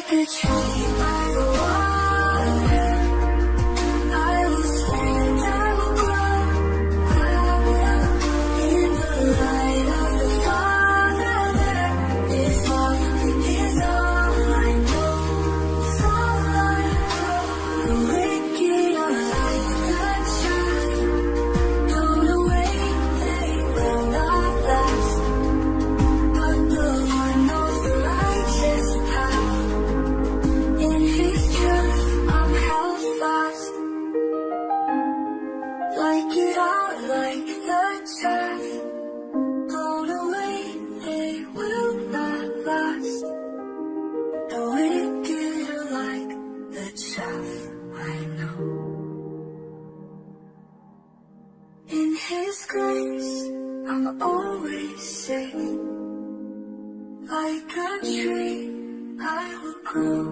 Like a tree by the water, I will stand, I will grow. In the light of the Father, there is love, is all I know. So the wicked are like the chaff, blown away, they will not last. But the Lord knows the righteous path. In His truth, I'm held fast. Like it out, like the chaff, blown away, they will not last. The wicked are like the chaff, I know. In His grace, I'm always safe. Like a tree, I will grow.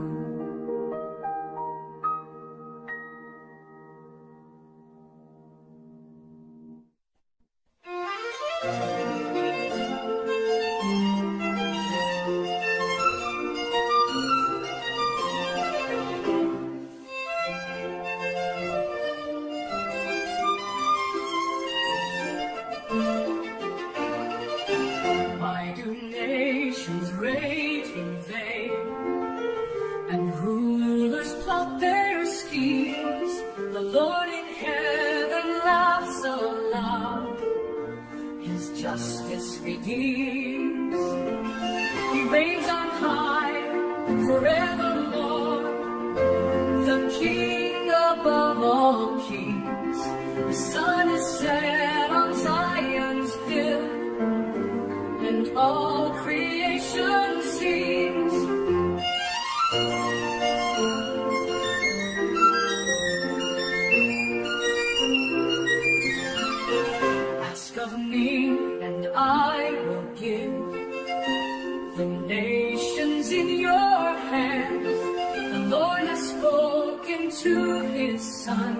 Why do nations rage in vain, and rulers plot their schemes? The Lord in heaven laughs aloud, His justice redeems. He reigns on high forevermore, the King above all kings. The sun is set on Zion's hill, and all creation sings. Ask of me, and I will give the nations in your hands. The Lord has spoken to His Son,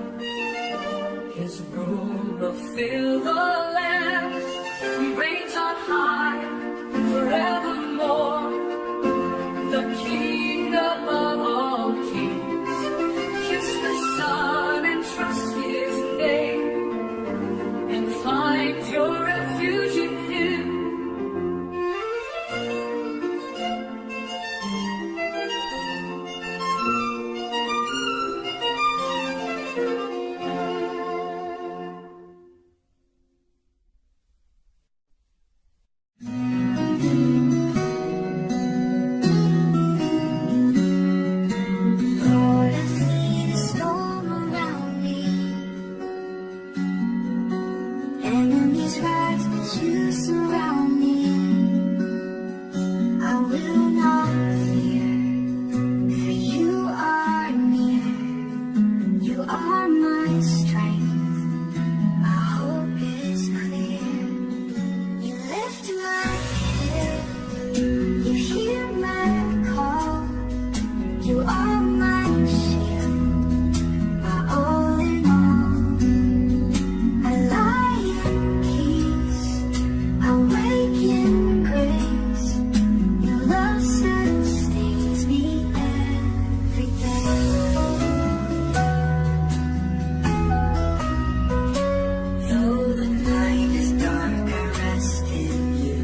His rule will fill the land. He reigns on high forevermore, the King above all kings. Kiss the Son and trust His name, and find your refuge in Him. Lord, I see the storm around me. Enemies rise, but you surround me. I will not fear, for you are near. You are my strength, my hope is clear. You lift my head, you hear my call. You are my shield, my all in all. I lie in peace, I wake in grace. Your love sustains me every day. Though the night is dark, I rest in you.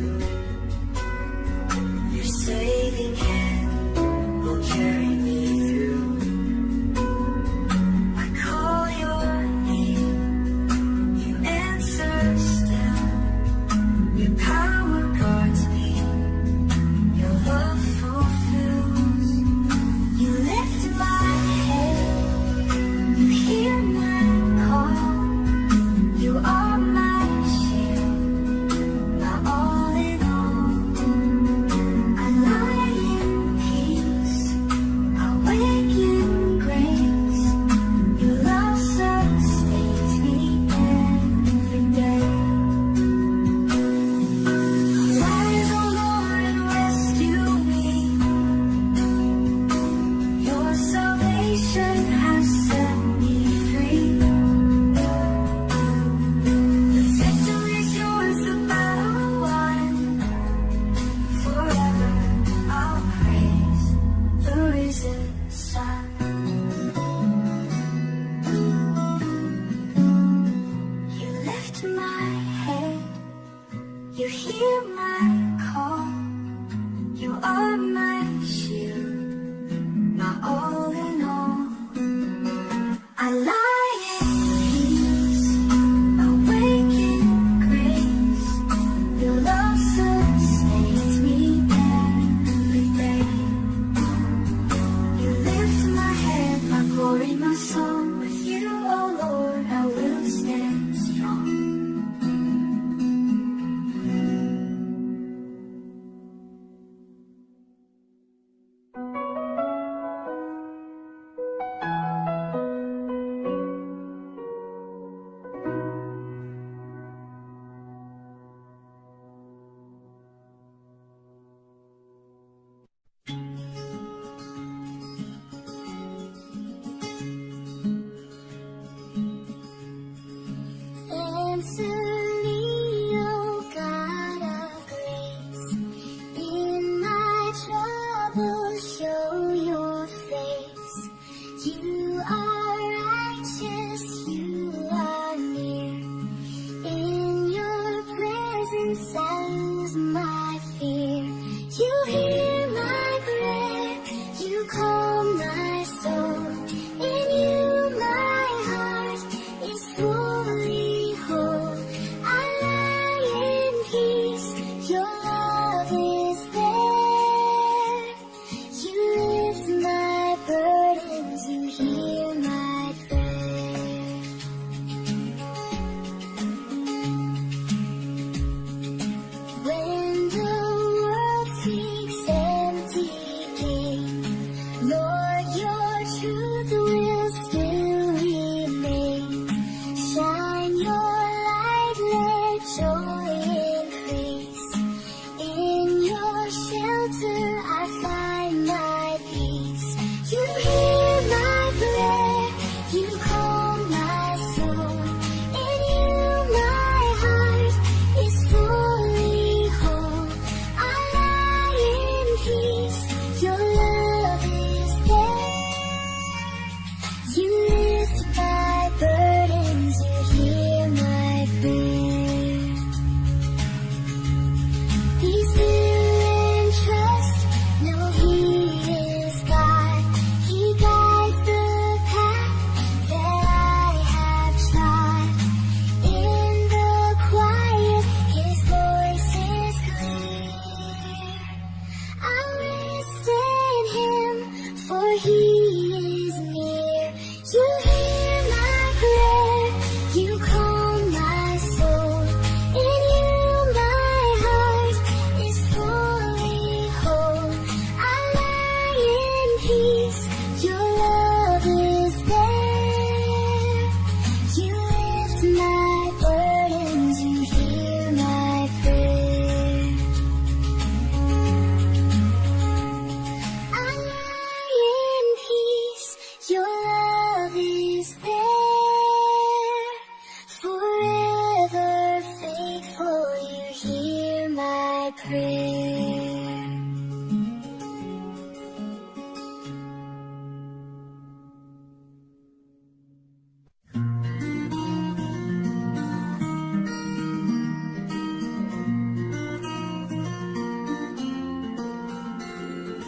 He is near. You hear my prayer. You calm my soul. In you my heart is fully whole. I lie in peace. Your love is there. You lift my burdens. You hear my prayer. I lie in peace. Your love is there. Forever faithful. You hear my prayer.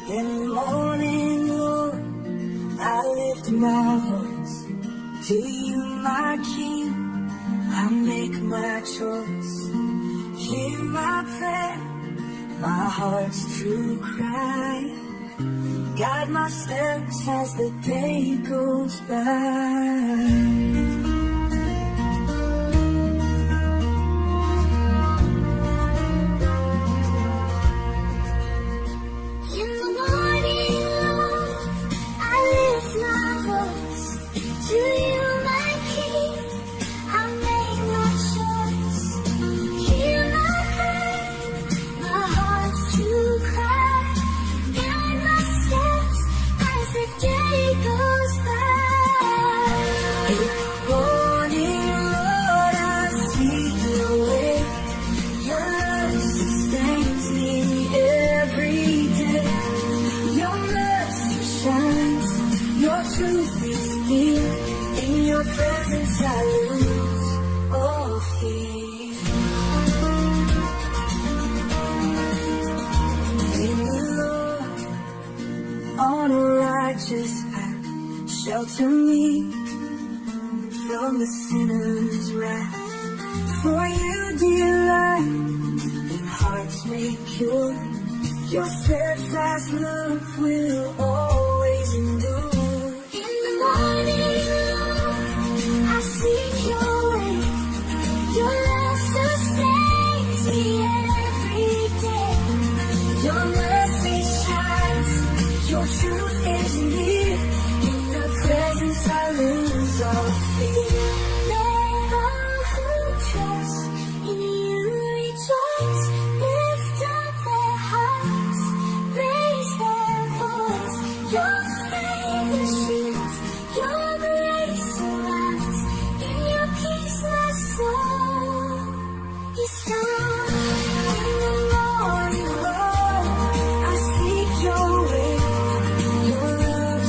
In the morning, Lord, I lift my voice to you, my King. I make my choice. Hear my prayer, my heart's true cry. Guide my steps as the day goes by. In the morning, Lord, I lift my voice to you, my King. I make my choice. Hear my prayer, my heart's true cry. Guide my steps as the day goes by. In the morning, Lord, I seek your way. Your love sustains me every day. Your mercy shines, your truth is near. In your presence I lose all fear. In the Lord, on a righteous path, shelter me from the sinner's wrath. For you, dear light, in hearts made pure, your steadfast love will always endure. In the morning, Lord, I seek your way. Your love sustains me every day. Your mercy shines, your truth is near. In your presence I lose all fear. Let all who trust in you rejoice. Lift up their hearts, raise their voice. Your favor shields, your grace surrounds. In your peace my soul is found. In the morning, Lord, I seek your way. Your love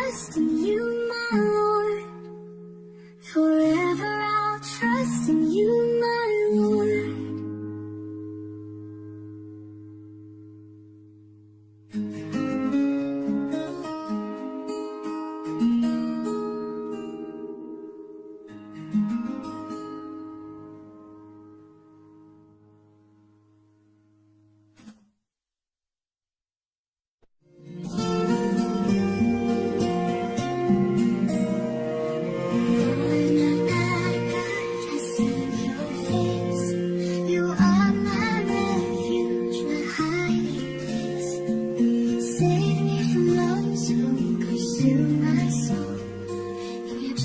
trust in you, my Lord. Forever I'll trust in you, my Lord.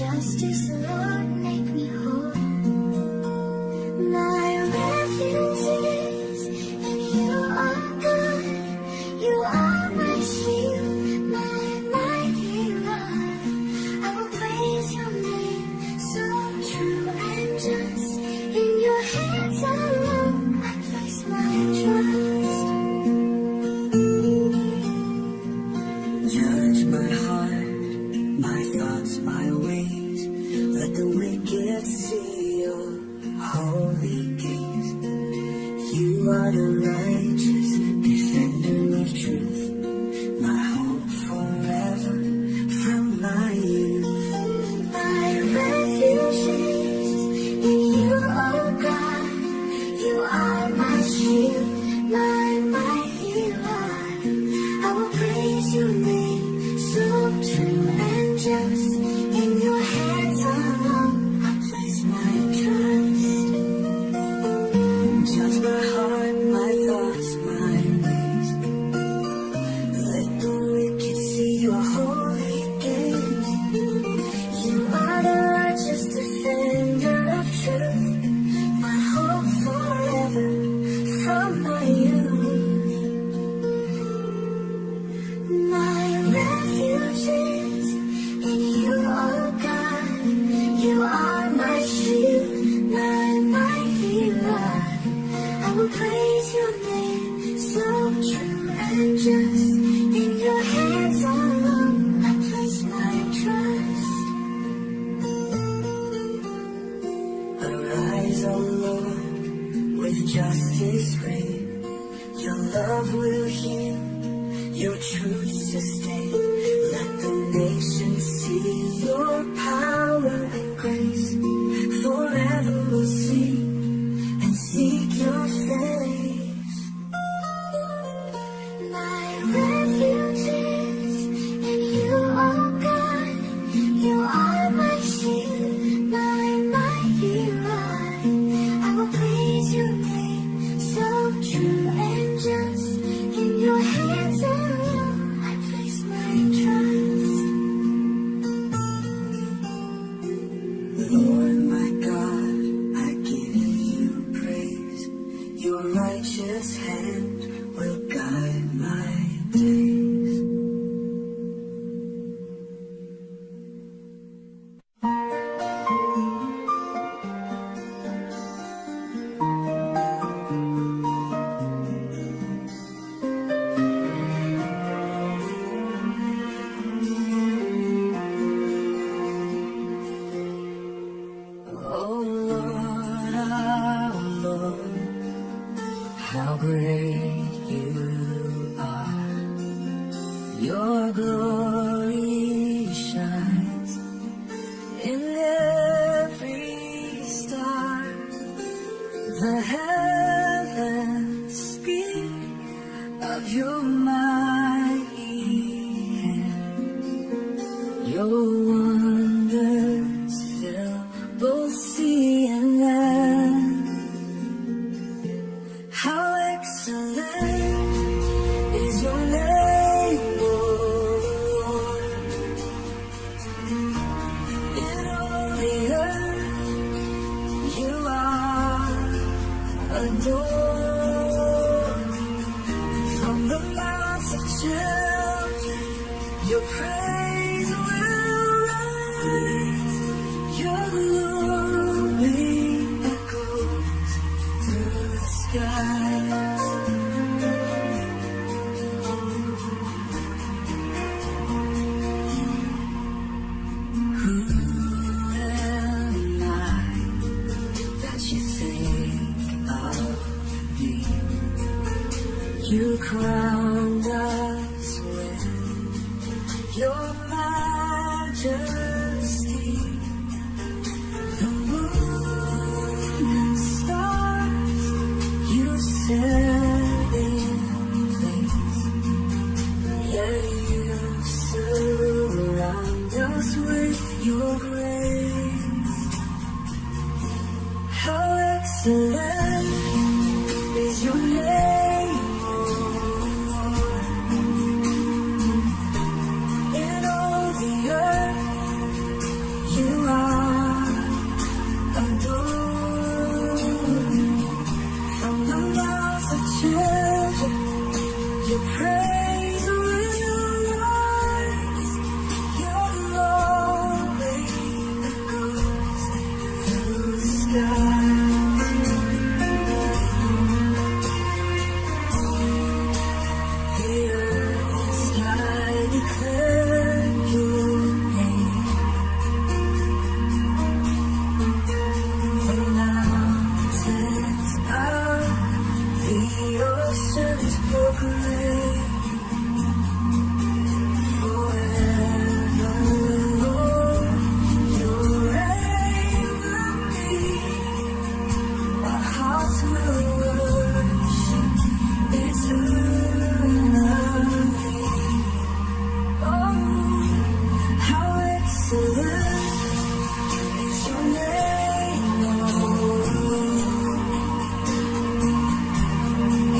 Justice, Lord, make me whole. My refuge is in you, are God. You are my shield, my mighty God. I will praise your name, so true and just. In your hands alone, I place my trust. Judge my heart, my thoughts, my ways. Let the wicked see your holy gaze. You are the righteous defender of truth, my hope forever from my youth. My refuge is in you, oh God. You are my shield, my mighty God. I will praise your name, so true and just. In your hands alone, I place my trust. Judge my heart, my thoughts, my ways. Let the wicked see your holy gaze. You are the righteous defender of truth, my hope forever from my youth. My refuge is in you, oh God. You are my shield, my mighty God. I will praise your name, so true and just. In your hands alone, I place my trust. Arise, O Lord, with justice reign. Your love will heal, your truth sustain. Let the nations see your power and grace. Forever we'll sing and seek your face. My refuge is in you, oh God. You are my shield, my mighty God. I will praise your name, so true and just. In your hands alone, I place my trust. Lord my God, I give you praise. Your righteous hand will guide my days. Oh Lord, how great you are. Your glory shines in every star. The heavens speak of your mighty hand. Your wonders fill both sea and land. How excellent is your name, Lord. In all the earth you are adored. From the mouths of children your praise will rise. Your glory echoes through the skies. crowned us with your majesty. The moon and stars you set in place, yet you surround us with your grace. How excellent is your name, O Lord. In all the earth you are adored. From the mouths of children your praise will rise. Your glory echoes through the sky. The earth and sky declare your name. The mountains bow, the oceans proclaim. Forever, Lord, your reign will be. Our hearts will worship eternally. Oh, how excellent is your name, Lord.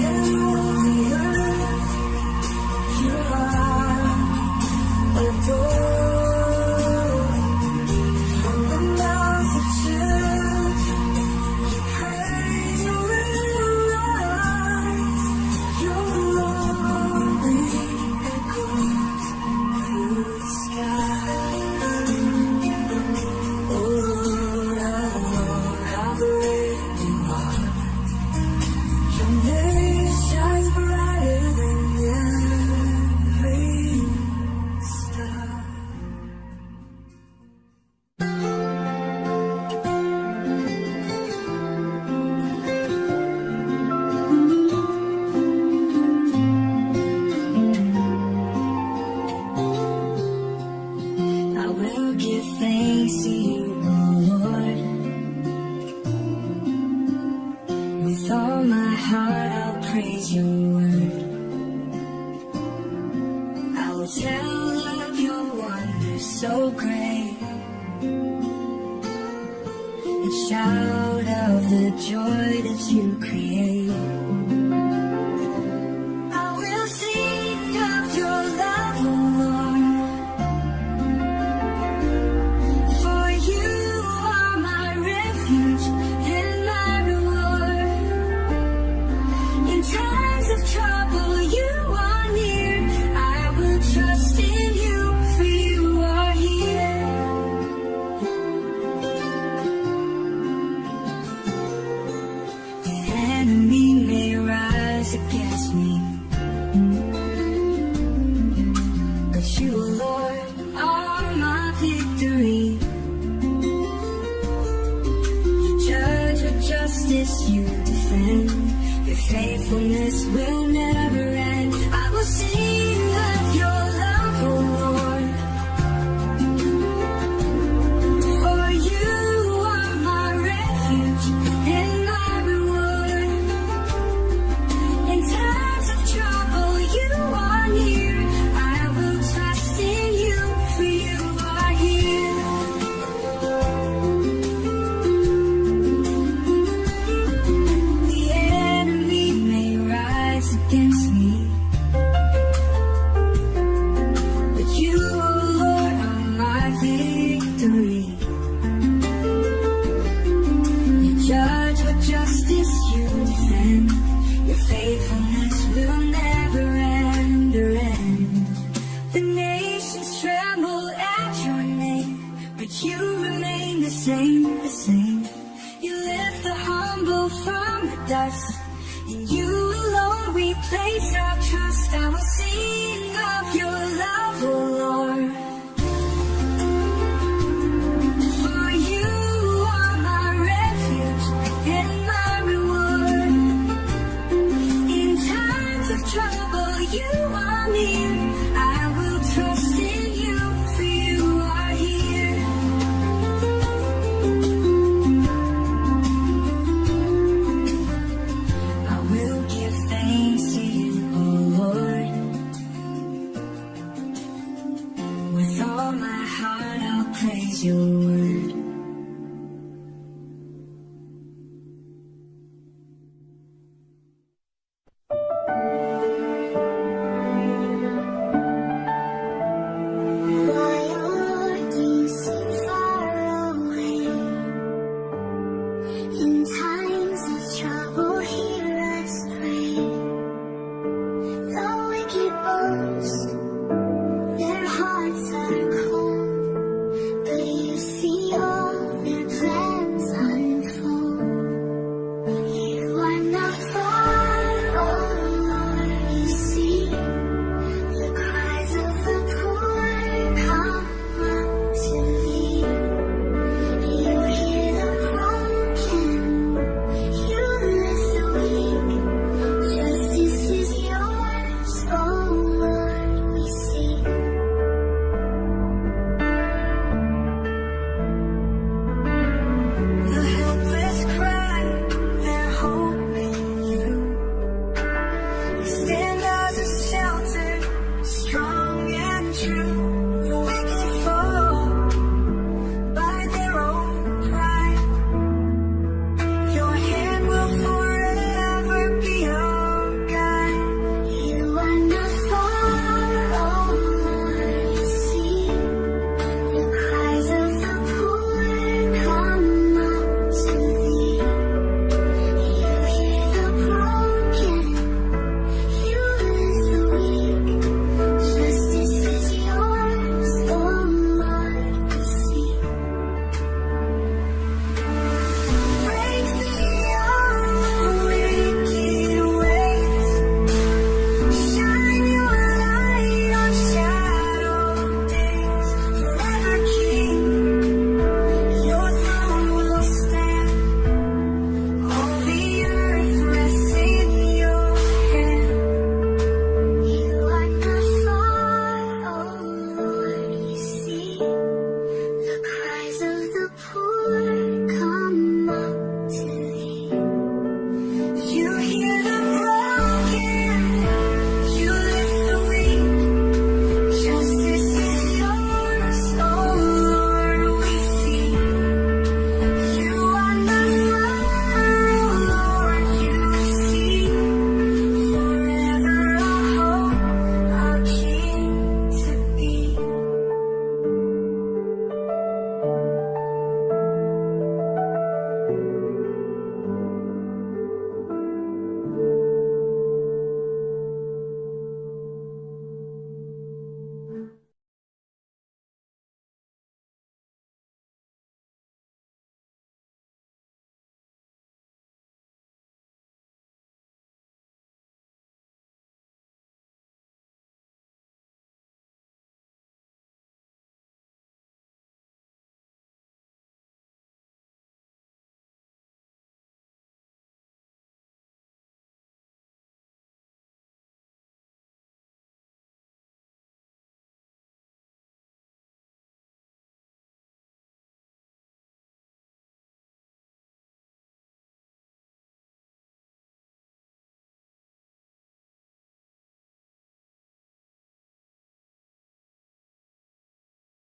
In all the earth you are adored. From the mouths of children your praise will rise. Your glory echoes through the sky. Oh Lord, how great you are. Your name shines brighter than every star. I will give thanks to you, O Lord. With all my heart I'll praise your word. I will tell of your wonders so great, and shout of the joy that you create. I will sing of your love, O Lord. For you are my refuge and my reward. In times of trouble you are near. I will trust in you, for you are here. you are near. I will trust in you, for you are here. I will give thanks to you, oh Lord. With all my heart I'll praise your word. Why, Lord, do you seem far away? In times of trouble, hear us pray. The wicked boast